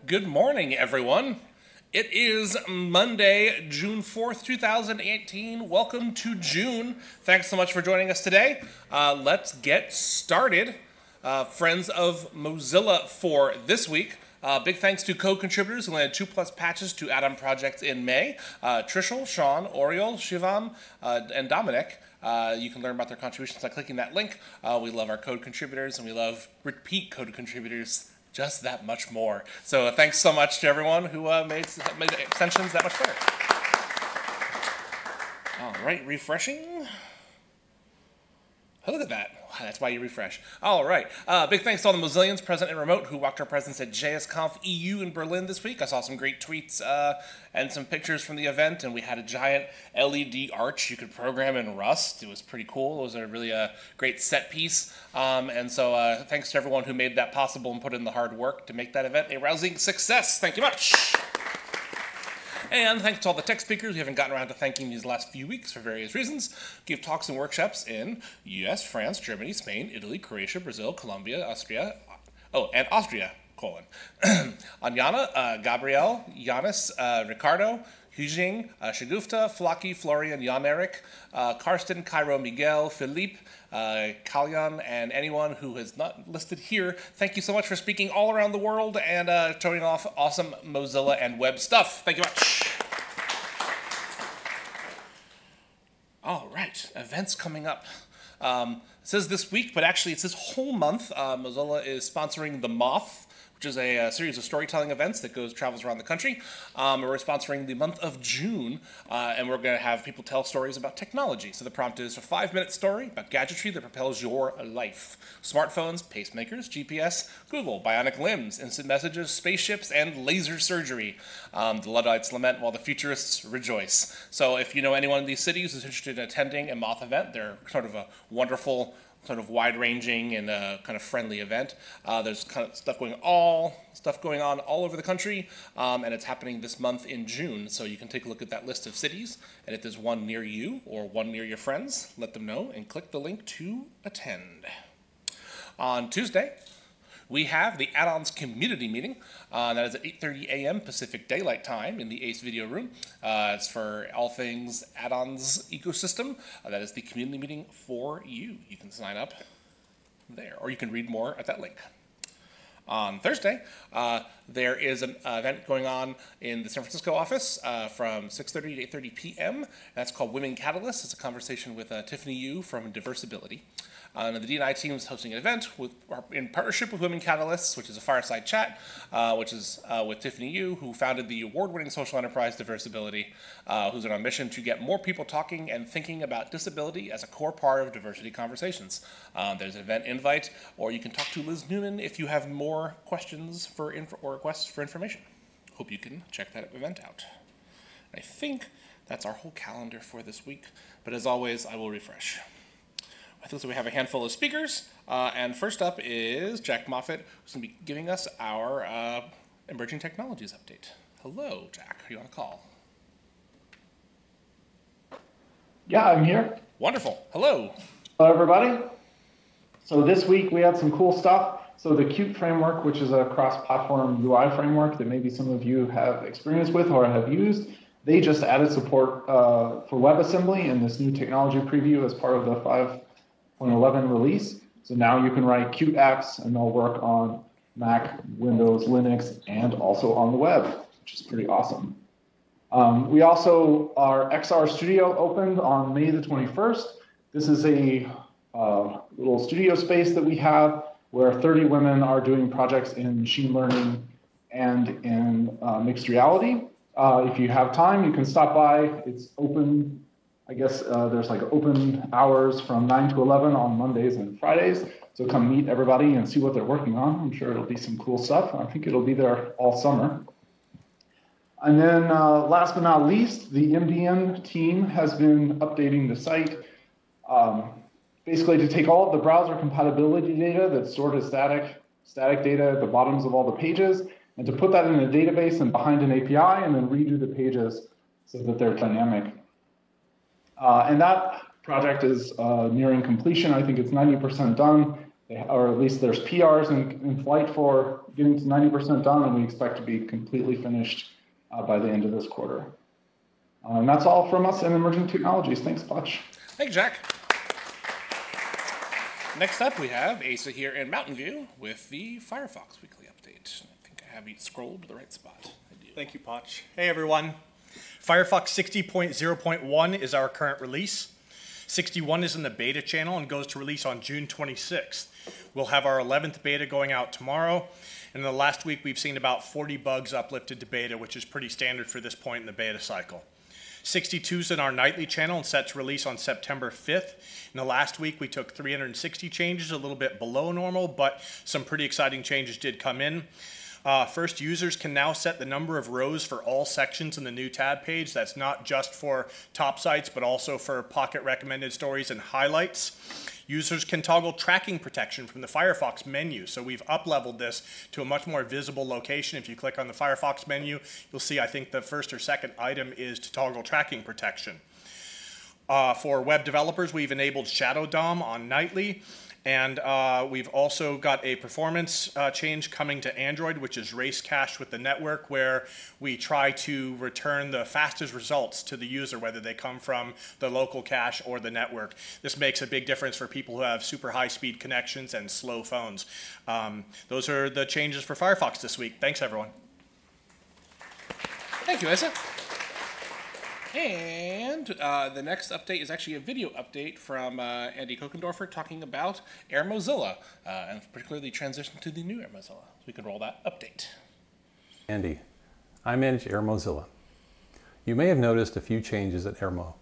Good morning, everyone. It is Monday, June 4th, 2018. Welcome to June. Thanks so much for joining us today. Let's get started. Friends of Mozilla for this week. Big thanks to code contributors who landed 2+ patches to add-on projects in May. Trishul, Sean, Oriol, Shivam, and Dominic. You can learn about their contributions by clicking that link. We love our code contributors, and we love repeat code contributors just that much more. So thanks so much to everyone who made extensions that much better. All right, refreshing. Oh, look at that. That's why you refresh. All right. Big thanks to all the Mozillians present and remote who walked our presence at JSConf EU in Berlin this week. I saw some great tweets and some pictures from the event, and we had a giant LED arch you could program in Rust. It was pretty cool. It was a really great set piece. And so thanks to everyone who made that possible and put in the hard work to make that event a rousing success. Thank you much. And thanks to all the tech speakers we haven't gotten around to thanking these last few weeks for various reasons. Give talks and workshops in US, France, Germany, Spain, Italy, Croatia, Brazil, Colombia, Austria, and Austria, : Anjana, Gabrielle, Yanis, Ricardo, Hujing, Shagufta, Flaki, Florian, Jan-Erik, Karsten, Cairo, Miguel, Philippe, Kalyan, and anyone who is not listed here. Thank you so much for speaking all around the world and showing off awesome Mozilla and web stuff. Thank you much. All right, events coming up. It says this week, but actually it's this whole month. Mozilla is sponsoring The Moth, which is a series of storytelling events that travels around the country. We're sponsoring the month of June, and we're going to have people tell stories about technology. So the prompt is a 5-minute story about gadgetry that propels your life. Smartphones, pacemakers, GPS, Google, bionic limbs, instant messages, spaceships, and laser surgery. The Luddites lament while the futurists rejoice. So if you know anyone in these cities who's interested in attending a Moth event, they're sort of a wonderful, sort of wide-ranging and kind of friendly event. There's kind of stuff going on all over the country, and it's happening this month in June. So you can take a look at that list of cities, and if there's one near you or one near your friends, let them know and click the link to attend. On Tuesday, we have the add-ons community meeting. That is at 8:30 a.m. Pacific Daylight Time in the ACE video room. It's for all things add-ons ecosystem. That is the community meeting for you. You can sign up there, or you can read more at that link. On Thursday, there is an event going on in the San Francisco office from 6:30 to 8:30 p.m. That's called Women Catalysts. It's a conversation with Tiffany Yu from Diversibility. And the D&I team is hosting an event in partnership with Women Catalysts, which is a fireside chat, which is with Tiffany Yu, who founded the award-winning social enterprise Diversibility, who's on a mission to get more people talking and thinking about disability as a core part of diversity conversations. There's an event invite, or you can talk to Liz Newman if you have more questions or requests for information. Hope you can check that event out. I think that's our whole calendar for this week, but as always, I will refresh. I think so we have a handful of speakers, and first up is Jack Moffett, who's going to be giving us our emerging technologies update. Hello, Jack. Are you on a call? Yeah, I'm here. Wonderful. Hello. Hello, everybody. So this week we had some cool stuff. So the Qt framework, which is a cross-platform UI framework that maybe some of you have experience with or have used, they just added support for WebAssembly in this new technology preview as part of the 5.11 release. So now you can write Qt apps and they'll work on Mac, Windows, Linux, and also on the web, which is pretty awesome. We also, our XR Studio opened on May the 21st. This is a little studio space that we have where 30 women are doing projects in machine learning and in mixed reality. If you have time, you can stop by. It's open. I guess there's like open hours from 9 to 11 on Mondays and Fridays. So come meet everybody and see what they're working on. I'm sure it'll be some cool stuff. I think it'll be there all summer. And then last but not least, the MDN team has been updating the site basically to take all of the browser compatibility data that's stored as static data at the bottoms of all the pages, and to put that in a database and behind an API, and then redo the pages so that they're dynamic. And that project is nearing completion. I think it's 90% done. or at least there's PRs in flight for getting to 90% done, and we expect to be completely finished by the end of this quarter. And that's all from us in Emerging Technologies. Thanks, Butch. Thank you, Jack. Next up, we have Asa here in Mountain View with the Firefox Weekly Update. I think I have you scrolled to the right spot. I do. Thank you, Potch. Hey, everyone. Firefox 60.0.1 is our current release. 61 is in the beta channel and goes to release on June 26th. We'll have our 11th beta going out tomorrow. And in the last week, we've seen about 40 bugs uplifted to beta, which is pretty standard for this point in the beta cycle. 62 is in our nightly channel and set to release on September 5th. In the last week, we took 360 changes, a little bit below normal, but some pretty exciting changes did come in. First, users can now set the number of rows for all sections in the new tab page. That's not just for top sites, but also for Pocket recommended stories and highlights. Users can toggle tracking protection from the Firefox menu. So we've up-leveled this to a much more visible location. If you click on the Firefox menu, you'll see, I think the first or second item is to toggle tracking protection. For web developers, we've enabled Shadow DOM on nightly. And we've also got a performance change coming to Android, which is race cache with the network, where we try to return the fastest results to the user, whether they come from the local cache or the network. This makes a big difference for people who have super high-speed connections and slow phones. Those are the changes for Firefox this week. Thanks, everyone. Thank you, Asa. And the next update is actually a video update from Andy Kokendorfer talking about Air Mozilla, and particularly the transition to the new Air Mozilla. So we can roll that update. Andy, I manage Air Mozilla. You may have noticed a few changes at AirMo.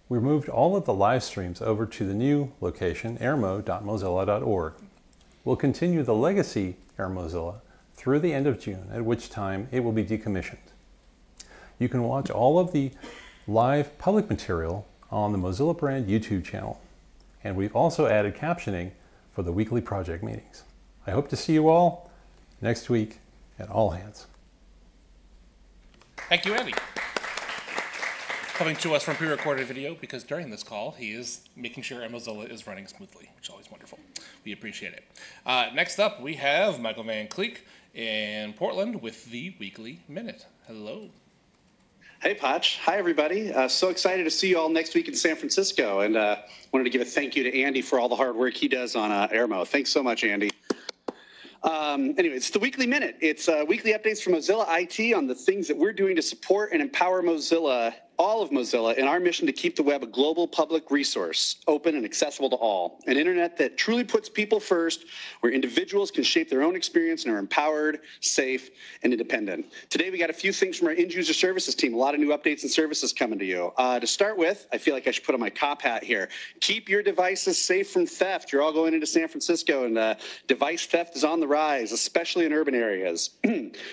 We moved all of the live streams over to the new location, airmo.mozilla.org. We'll continue the legacy Air Mozilla through the end of June, at which time it will be decommissioned. You can watch all of the live public material on the Mozilla brand YouTube channel. And we've also added captioning for the weekly project meetings. I hope to see you all next week at All Hands. Thank you, Andy. Coming to us from pre-recorded video, because during this call, he is making sure Mozilla is running smoothly, which is always wonderful. We appreciate it. Next up, we have Michael Van Cleek in Portland with the Weekly Minute. Hello. Hey, Potch. Hi, everybody. So excited to see you all next week in San Francisco, and wanted to give a thank you to Andy for all the hard work he does on AirMo. Thanks so much, Andy. Anyway, it's the Weekly Minute. It's weekly updates from Mozilla IT on the things that we're doing to support and empower Mozilla, all of Mozilla, in our mission to keep the web a global public resource, open and accessible to all. An internet that truly puts people first, where individuals can shape their own experience and are empowered, safe, and independent. Today, we got a few things from our end-user services team, a lot of new updates and services coming to you. To start with, I feel like I should put on my cop hat here. Keep your devices safe from theft. You're all going into San Francisco, and device theft is on the rise, especially in urban areas.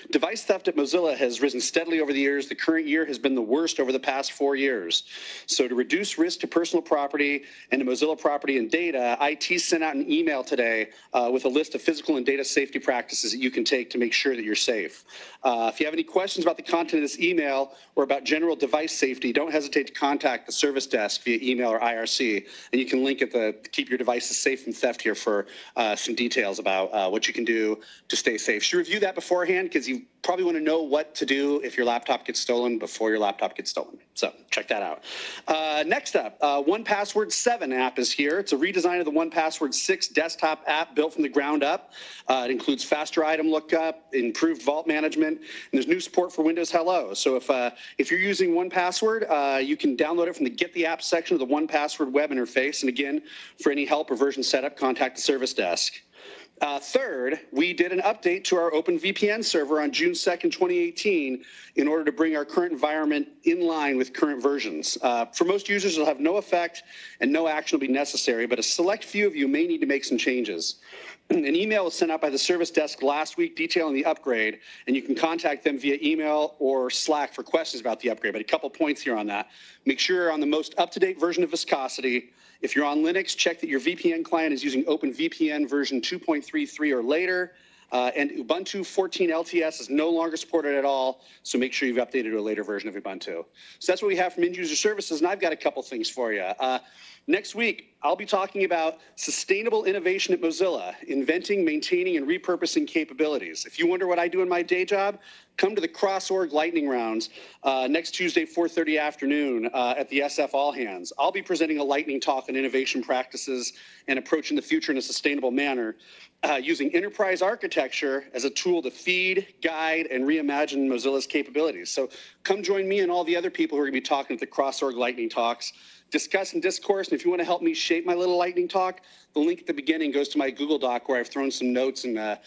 Device theft at Mozilla has risen steadily over the years. The current year has been the worst over the past 4 years. So to reduce risk to personal property and to Mozilla property and data, IT sent out an email today with a list of physical and data safety practices that you can take to make sure that you're safe. If you have any questions about the content of this email or about general device safety, don't hesitate to contact the service desk via email or IRC, and you can link at the Keep Your Devices Safe from Theft here for some details about what you can do to stay safe. You should review that beforehand, because you probably want to know what to do if your laptop gets stolen before your laptop gets stolen. So check that out. Next up, 1Password 7 app is here. It's a redesign of the 1Password 6 desktop app built from the ground up. It includes faster item lookup, improved vault management, and there's new support for Windows Hello. So if you're using 1Password, you can download it from the Get the App section of the 1Password web interface. And again, for any help or version setup, contact the service desk. Third, we did an update to our OpenVPN server on June 2nd, 2018, in order to bring our current environment in line with current versions. For most users, it'll have no effect and no action will be necessary, but a select few of you may need to make some changes. An email was sent out by the service desk last week detailing the upgrade, and you can contact them via email or Slack for questions about the upgrade. But a couple points here on that. Make sure you're on the most up-to-date version of Viscosity. If you're on Linux, check that your VPN client is using OpenVPN version 2.33 or later. And Ubuntu 14 LTS is no longer supported at all, so make sure you've updated to a later version of Ubuntu. So that's what we have from end user services, and I've got a couple things for you. Next week, I'll be talking about sustainable innovation at Mozilla, inventing, maintaining, and repurposing capabilities. If you wonder what I do in my day job, come to the Cross-Org Lightning Rounds next Tuesday, 4:30 afternoon at the SF All Hands. I'll be presenting a lightning talk on innovation practices and approaching the future in a sustainable manner, using enterprise architecture as a tool to feed, guide, and reimagine Mozilla's capabilities. So come join me and all the other people who are going to be talking at the Cross-Org Lightning Talks. Discuss and discourse, and if you want to help me shape my little lightning talk, the link at the beginning goes to my Google Doc where I've thrown some notes and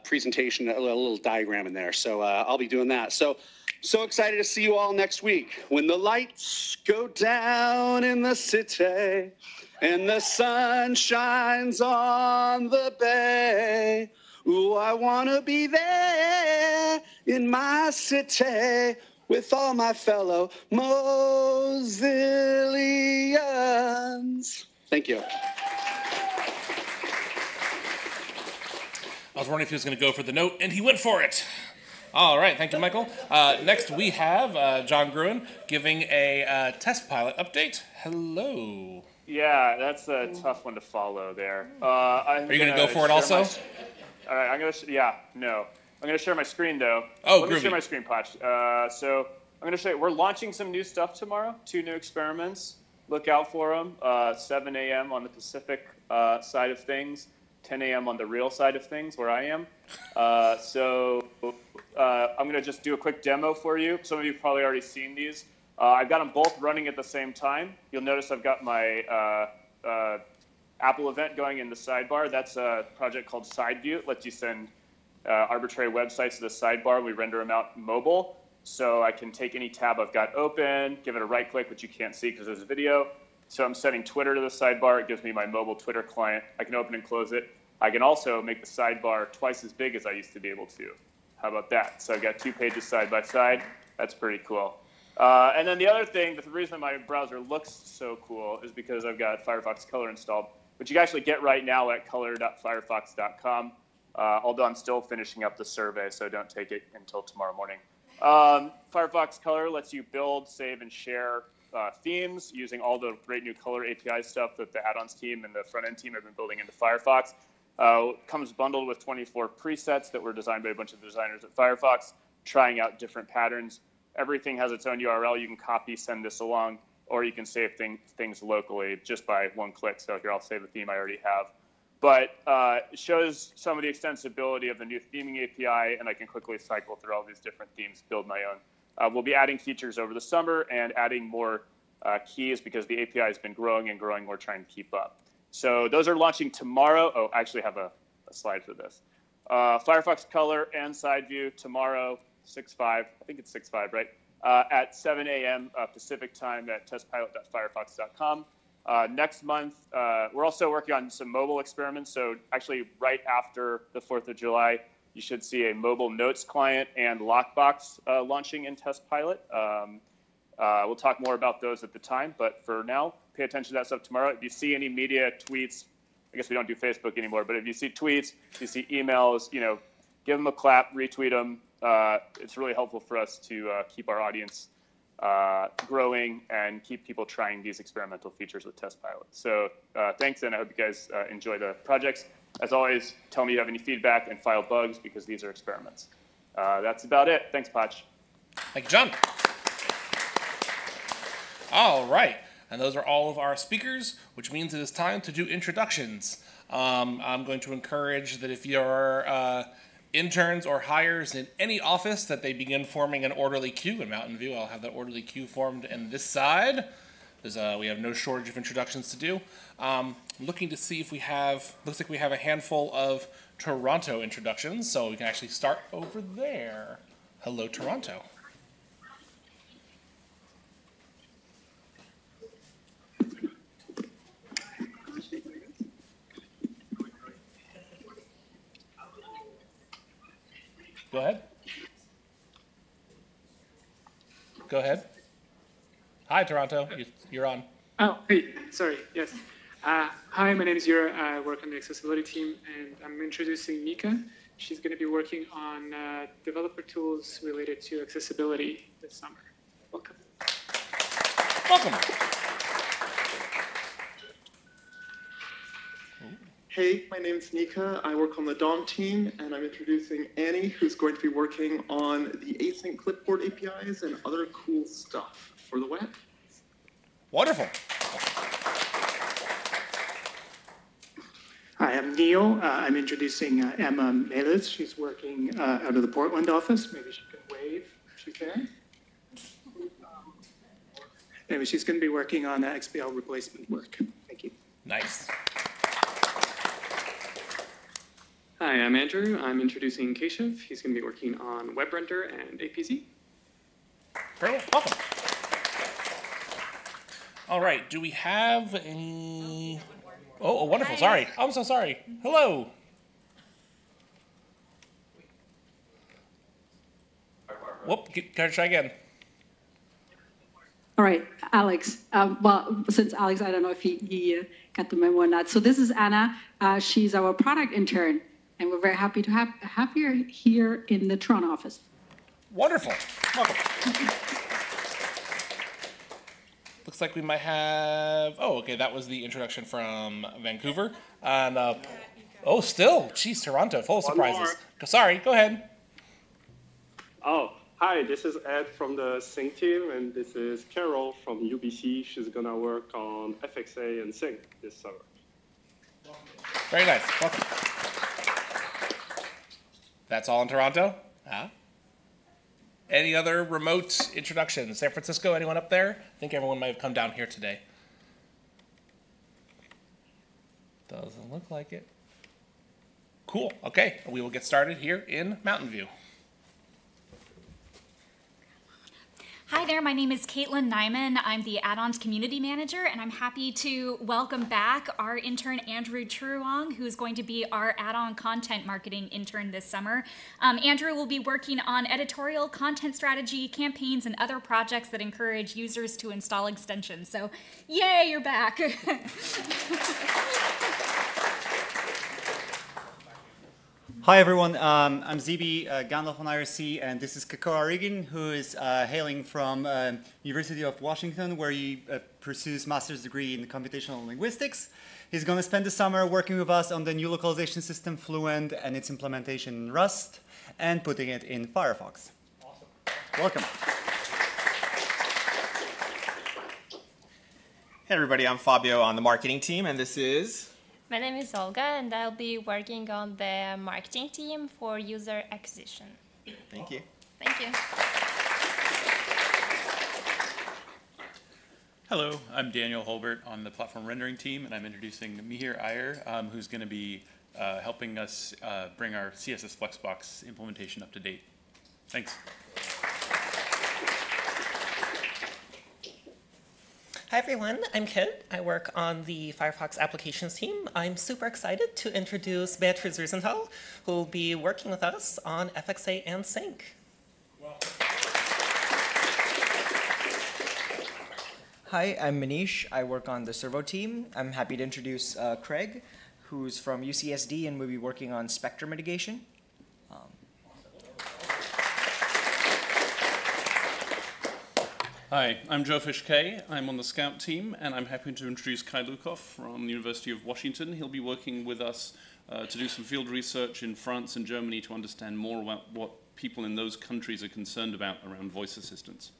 presentation, a little diagram in there. So I'll be doing that. So excited to see you all next week. When the lights go down in the city and the sun shines on the bay, ooh, I want to be there in my city with all my fellow Mozillians. Thank you. I was wondering if he was going to go for the note, and he went for it. All right, thank you, Michael. Next, we have John Gruen giving a test pilot update. Hello. Yeah, that's a tough one to follow there. Are you going to go for it also? All right, I'm going to, no. I'm going to share my screen, though. Oh, Let groovy. me share my screen, Potch. So I'm going to show you, we're launching some new stuff tomorrow, 2 new experiments. Look out for them, 7 a.m. on the Pacific side of things, 10 a.m. on the real side of things, where I am. I'm going to just do a quick demo for you. Some of you have probably already seen these. I've got them both running at the same time. You'll notice I've got my Apple event going in the sidebar. That's a project called SideView. It lets you send arbitrary websites to the sidebar. We render them out mobile. So I can take any tab I've got open, give it a right click, which you can't see because there's a video. So I'm setting Twitter to the sidebar. It gives me my mobile Twitter client. I can open and close it. I can also make the sidebar twice as big as I used to be able to. How about that? So I've got 2 pages side by side. That's pretty cool. And then the other thing, the reason my browser looks so cool is because I've got Firefox Color installed, which you can actually get right now at color.firefox.com. Although I'm still finishing up the survey, so don't take it until tomorrow morning. Firefox Color lets you build, save, and share themes using all the great new Color API stuff that the add-ons team and the front-end team have been building into Firefox. Comes bundled with 24 presets that were designed by a bunch of designers at Firefox, trying out different patterns. Everything has its own URL. You can copy, send this along, or you can save things locally just by 1 click. So here, I'll save a theme I already have. But it shows some of the extensibility of the new theming API, and I can quickly cycle through all these different themes, build my own. We'll be adding features over the summer and adding more keys because the API has been growing and growing. We're trying to keep up. So those are launching tomorrow. Oh, I actually have a slide for this. Firefox Color and SideView tomorrow, 6/5. I think it's 6/5, right? At 7 a.m. Pacific time at testpilot.firefox.com. Next month, we're also working on some mobile experiments. So actually, right after the 4th of July, you should see a mobile notes client and lockbox launching in test pilot. We'll talk more about those at the time, but for now, pay attention to that stuff tomorrow. If you see any media tweets, I guess we don't do Facebook anymore, but if you see tweets, if you see emails, give them a clap, retweet them. It's really helpful for us to keep our audience growing and keep people trying these experimental features with test pilot. So thanks, and I hope you guys enjoy the projects. As always, tell me if you have any feedback and file bugs because these are experiments. That's about it. Thanks, Potch. Thank you, John. All right, and those are all of our speakers, which means it is time to do introductions. I'm going to encourage that if you're interns or hires in any office that they begin forming an orderly queue. In Mountain View, I'll have that orderly queue formed in this side. We have no shortage of introductions to do. Looking to see if we have, looks like we have a handful of Toronto introductions, so we can actually start over there. Hello, Toronto. Go ahead. Go ahead. Hi, Toronto. You're on. Oh, hey, sorry. Yes. Hi, my name is Yura. I work on the accessibility team, and I'm introducing Mika. She's going to be working on developer tools related to accessibility this summer. Welcome. Welcome. Hey, my name's Nika. I work on the DOM team, and I'm introducing Annie, who's going to be working on the async clipboard APIs and other cool stuff for the web. Wonderful. Hi, I'm Neil. I'm introducing Emma Melis. She's working out of the Portland office. Maybe she can wave if she's there. Anyway, she's going to be working on XPL replacement work. Thank you. Nice. Hi, I'm Andrew. I'm introducing Keshav. He's going to be working on WebRender and APZ. Very well. Welcome. All right. Do we have any... Oh, wonderful. Hi. Sorry. I'm so sorry. Hello. Whoop. Can I try again? All right, Alex. Well, since Alex, I don't know if he got the memo or not. So this is Anna. She's our product intern, and we're very happy to have her here in the Toronto office. Wonderful. Welcome. Looks like we might have... Oh, okay, that was the introduction from Vancouver. And, oh, still. Geez, Toronto, full of surprises. Sorry, go ahead. Oh, hi, this is Ed from the Sync team, and this is Carol from UBC. She's going to work on FXA and Sync this summer. Very nice. Welcome. That's all in Toronto? Any other remote introductions? San Francisco, anyone up there? I think everyone might have come down here today. Doesn't look like it. Cool. Okay, we will get started here in Mountain View. Hi there, my name is Caitlin Nyman. I'm the Add-ons Community Manager, and I'm happy to welcome back our intern Andrew Truong, who's going to be our add-on content marketing intern this summer. Andrew will be working on editorial, content strategy, campaigns, and other projects that encourage users to install extensions. So, yay, you're back. Hi everyone, I'm Zibi Gandalf on IRC, and this is Kakao Arigan, who is hailing from University of Washington, where he pursues master's degree in computational linguistics. He's going to spend the summer working with us on the new localization system Fluent and its implementation in Rust, and putting it in Firefox. Awesome. Welcome. Hey everybody, I'm Fabio on the marketing team, and this is... My name is Olga, and I'll be working on the marketing team for user acquisition. Thank you. Thank you. Hello, I'm Daniel Holbert on the platform rendering team, and I'm introducing Mihir Iyer, who's going to be helping us bring our CSS Flexbox implementation up to date. Thanks. Hi everyone, I'm Kit. I work on the Firefox applications team. I'm super excited to introduce Beatriz Rosenthal, who will be working with us on FXA and Sync. Hi, I'm Manish. I work on the Servo team. I'm happy to introduce Craig, who's from UCSD and will be working on spectrum mitigation. Hi, I'm Joe Fish-Kay. I'm on the Scout team, and I'm happy to introduce Kai Lukov from the University of Washington. He'll be working with us to do some field research in France and Germany to understand more about what people in those countries are concerned about around voice assistants.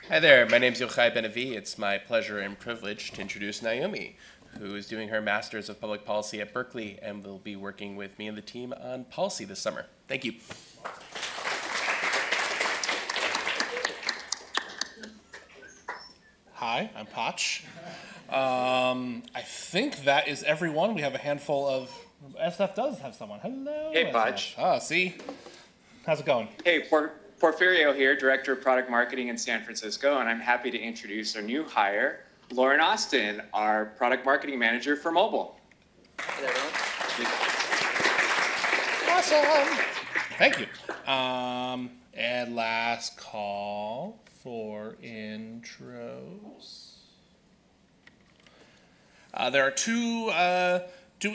Hi there, my name's Yochai Benavi. It's my pleasure and privilege to introduce Naomi, who is doing her Master's of Public Policy at Berkeley and will be working with me and the team on policy this summer. Thank you. Hi, I'm Potch. I think that is everyone. We have a handful of... SF does have someone. Hello, Hey, SF. Potch. Oh, see? How's it going? Hey, Porfirio here, Director of Product Marketing in San Francisco, and I'm happy to introduce our new hire, Lauren Austin, our Product Marketing Manager for mobile. Awesome. Thank you. And last call for intros. There are two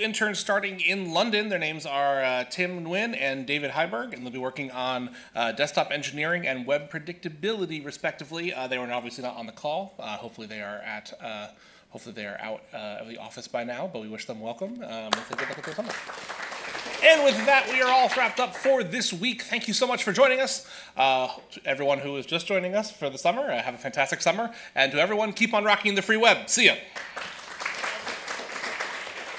interns starting in London. Their names are Tim Nguyen and David Heiberg, and they'll be working on desktop engineering and web predictability, respectively. They were obviously not on the call. Hopefully they are at Hopefully they are out of the office by now, but we wish them welcome. Hopefully good luck with their summer. And with that, we are all wrapped up for this week. Thank you so much for joining us. To everyone who is just joining us for the summer, have a fantastic summer. And to everyone, keep on rocking the free web. See ya.